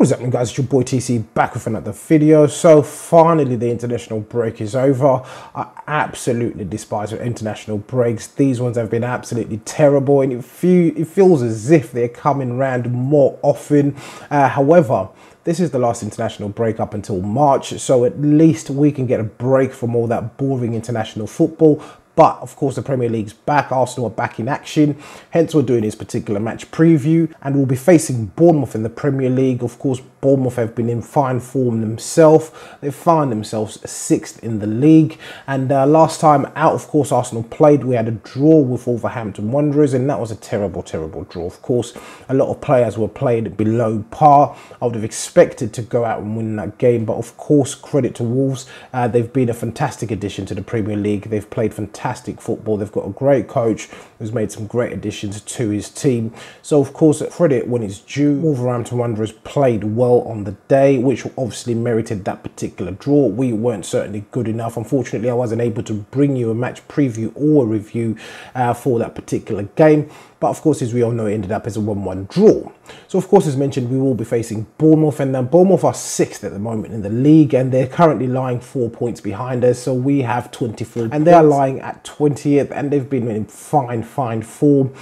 What is happening, guys? It's your boy TC back with another video. So finally the international break is over. I absolutely despise international breaks. These ones have been absolutely terrible, and it feels as if they're coming round more often. However, this is the last international break up until March, so at least we can get a break from all that boring international football. But of course, the Premier League's back. Arsenal are back in action. Hence, we're doing this particular match preview, and we'll be facing Bournemouth in the Premier League. Of course, Bournemouth have been in fine form themselves. They found themselves 6th in the league. And last time out, of course, Arsenal played. We had a draw with Wolverhampton Wanderers, and that was a terrible, terrible draw. Of course, a lot of players were played below par. I would have expected to go out and win that game, but of course, credit to Wolves. They've been a fantastic addition to the Premier League. They've played fantastic football. They've got a great coach who's made some great additions to his team. So of course, credit when it's due. Wolverhampton Wanderers played well on the day, which obviously merited that particular draw. We weren't certainly good enough. Unfortunately, I wasn't able to bring you a match preview or a review for that particular game. But of course, as we all know, it ended up as a 1-1 draw. So of course, as mentioned, we will be facing Bournemouth, and Bournemouth are 6th at the moment in the league, and they're currently lying 4 points behind us. So we have 24 and they are lying at 20th, and they've been in fine form.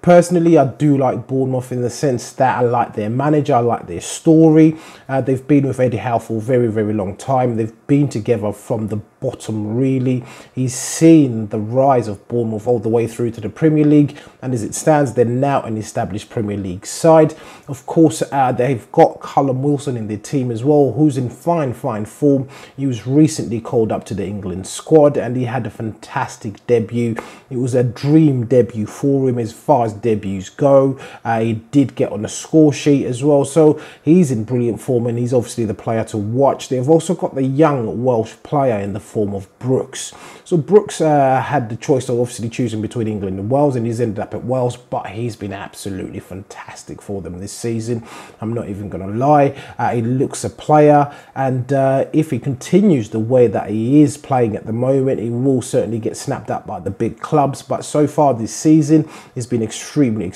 Personally, I do like Bournemouth in the sense that I like their manager, I like their story. They've been with Eddie Howe for a very, very long time. They've been together from the bottom, really. He's seen the rise of Bournemouth all the way through to the Premier League, and as it stands, they're now an established Premier League side. Of course, they've got Callum Wilson in their team as well, who's in fine form. He was recently called up to the England squad, and he had a fantastic debut. It was a dream debut for him as far as debuts go. He did get on the score sheet as well, so he's in brilliant form, and he's obviously the player to watch. They've also got the young Welsh player in the form of Brooks. So Brooks had the choice of obviously choosing between England and Wales, and he's ended up at Wales, but he's been absolutely fantastic for them this season. I'm not even going to lie. He looks a player, and if he continues the way that he is playing at the moment, he will certainly get snapped up by the big clubs. But so far this season, he's been extremely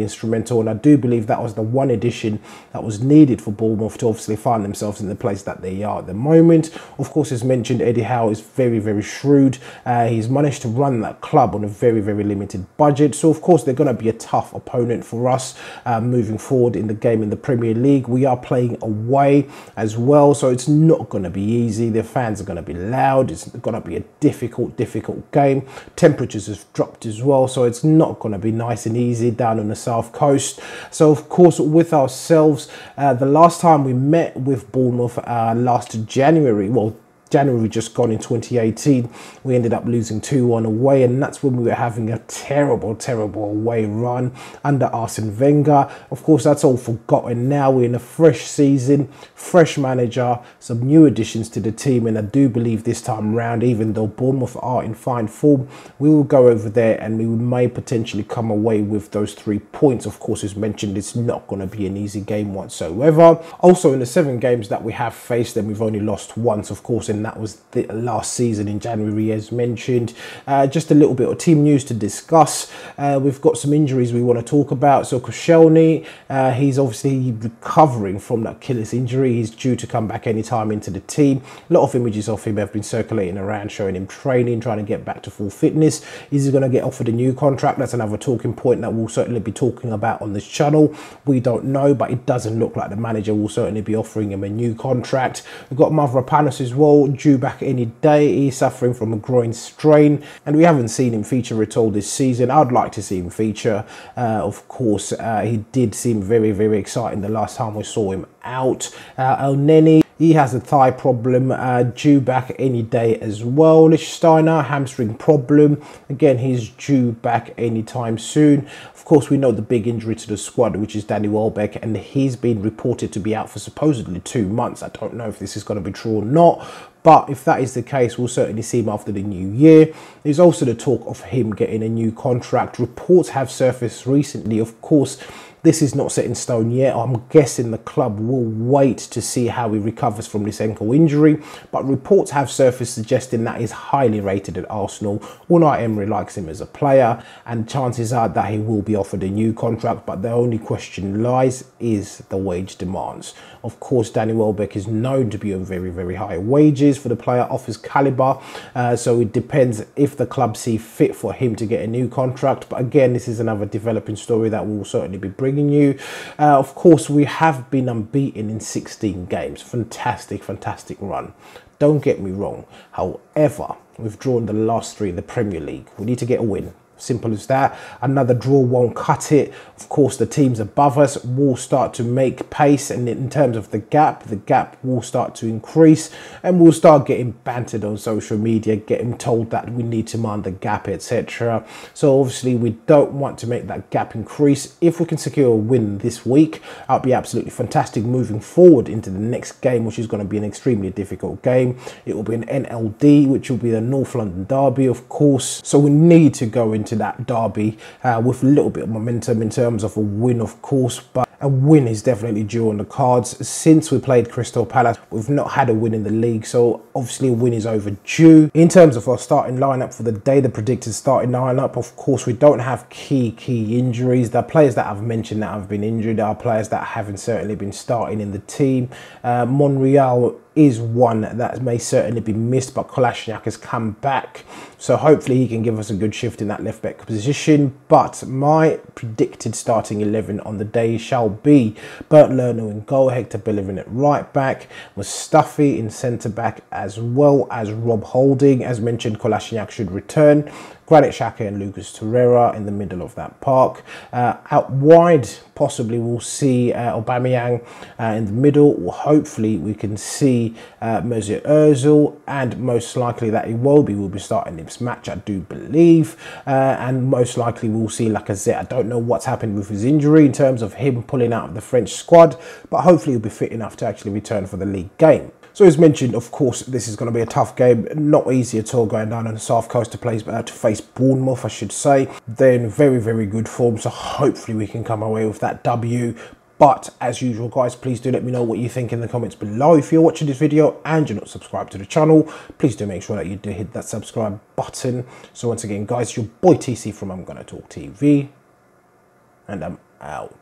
instrumental, and I do believe that was the one addition that was needed for Bournemouth to obviously find themselves in the place that they are at the moment. Of course, as mentioned, Eddie Howe is very shrewd. He's managed to run that club on a very limited budget, so of course they're going to be a tough opponent for us moving forward in the game in the Premier League. We are playing away as well, so it's not going to be easy. The fans are going to be loud. It's going to be a difficult game. Temperatures have dropped as well, so it's not going to be nice and easy down on the south coast. So of course, with ourselves, the last time we met with Bournemouth last January, well, January just gone in 2018, we ended up losing 2-1 away, and that's when we were having a terrible away run under Arsene Wenger. Of course, that's all forgotten now. We're in a fresh season, fresh manager, some new additions to the team, and I do believe this time round, even though Bournemouth are in fine form, we will go over there and we may potentially come away with those 3 points. Of course, as mentioned, it's not going to be an easy game whatsoever. Also, in the 7 games that we have faced them, we've only lost once, of course, and that was the last season in January, as mentioned. Just a little bit of team news to discuss. We've got some injuries we want to talk about. So Koscielny, he's obviously recovering from that Achilles injury. He's due to come back anytime into the team. A lot of images of him have been circulating around, showing him training, trying to get back to full fitness. Is he going to get offered a new contract? That's another talking point that we'll certainly be talking about on this channel. We don't know, but it doesn't look like the manager will certainly be offering him a new contract. We've got Mavropanos as well, due back any day. He's suffering from a groin strain, and we haven't seen him feature at all this season. I'd like to see him feature. Of course, he did seem very exciting the last time we saw him out. El Neni, he has a thigh problem, due back any day as well. Lichtsteiner, hamstring problem. Again, he's due back anytime soon. Of course, we know the big injury to the squad, which is Danny Welbeck, and he's been reported to be out for supposedly 2 months. I don't know if this is going to be true or not, but if that is the case, we'll certainly see him after the new year. There's also the talk of him getting a new contract. Reports have surfaced recently, of course, This is not set in stone yet. I'm guessing the club will wait to see how he recovers from this ankle injury, but reports have surfaced suggesting that he's highly rated at Arsenal. Unai Emery likes him as a player, and chances are that he will be offered a new contract, but the only question lies is the wage demands. Of course, Danny Welbeck is known to be on very, very high wages for the player of his caliber, so it depends if the club see fit for him to get a new contract. But again, this is another developing story that we'll certainly be bringing you. Of course, we have been unbeaten in 16 games. Fantastic, fantastic run. Don't get me wrong. However, we've drawn the last 3 in the Premier League. We need to get a win. Simple as that. Another draw won't cut it. Of course, the teams above us will start to make pace, and in terms of the gap will start to increase, and we'll start getting bantered on social media, getting told that we need to mind the gap, etc. So obviously we don't want to make that gap increase. If we can secure a win this week, that'll be absolutely fantastic moving forward into the next game, which is going to be an extremely difficult game. It will be an NLD, which will be the North London derby, of course. So we need to go into that derby with a little bit of momentum in terms of a win, of course, but a win is definitely due on the cards. Since we played Crystal Palace, we've not had a win in the league, so obviously a win is overdue. In terms of our starting lineup for the day, the predicted starting lineup, of course, we don't have key injuries. The players that I've mentioned that have been injured are players that haven't certainly been starting in the team. Monreal is one that may certainly be missed, but Kolasinac has come back, so hopefully he can give us a good shift in that left back position. But my predicted starting 11 on the day shall be Bert Lerner in goal, Hector Bellerin at right back, Mustafi in centre back, as well as Rob Holding. As mentioned, Kolasinac should return. Granit Xhaka and Lucas Torreira in the middle of that park. Out wide, possibly we'll see Aubameyang in the middle. Or hopefully we can see Mesut Ozil, and most likely that will be starting this match, I do believe. And most likely we'll see Lacazette. I don't know what's happened with his injury in terms of him pulling out of the French squad, but hopefully he'll be fit enough to actually return for the league game. So as mentioned, of course, this is going to be a tough game. Not easy at all going down on the South Coast to face Bournemouth, I should say. They're in very, very good form, so hopefully we can come away with that W. But as usual, guys, please do let me know what you think in the comments below. If you're watching this video and you're not subscribed to the channel, please do make sure that you do hit that subscribe button. So once again, guys, your boy TC from I'm Gonna Talk TV, and I'm out.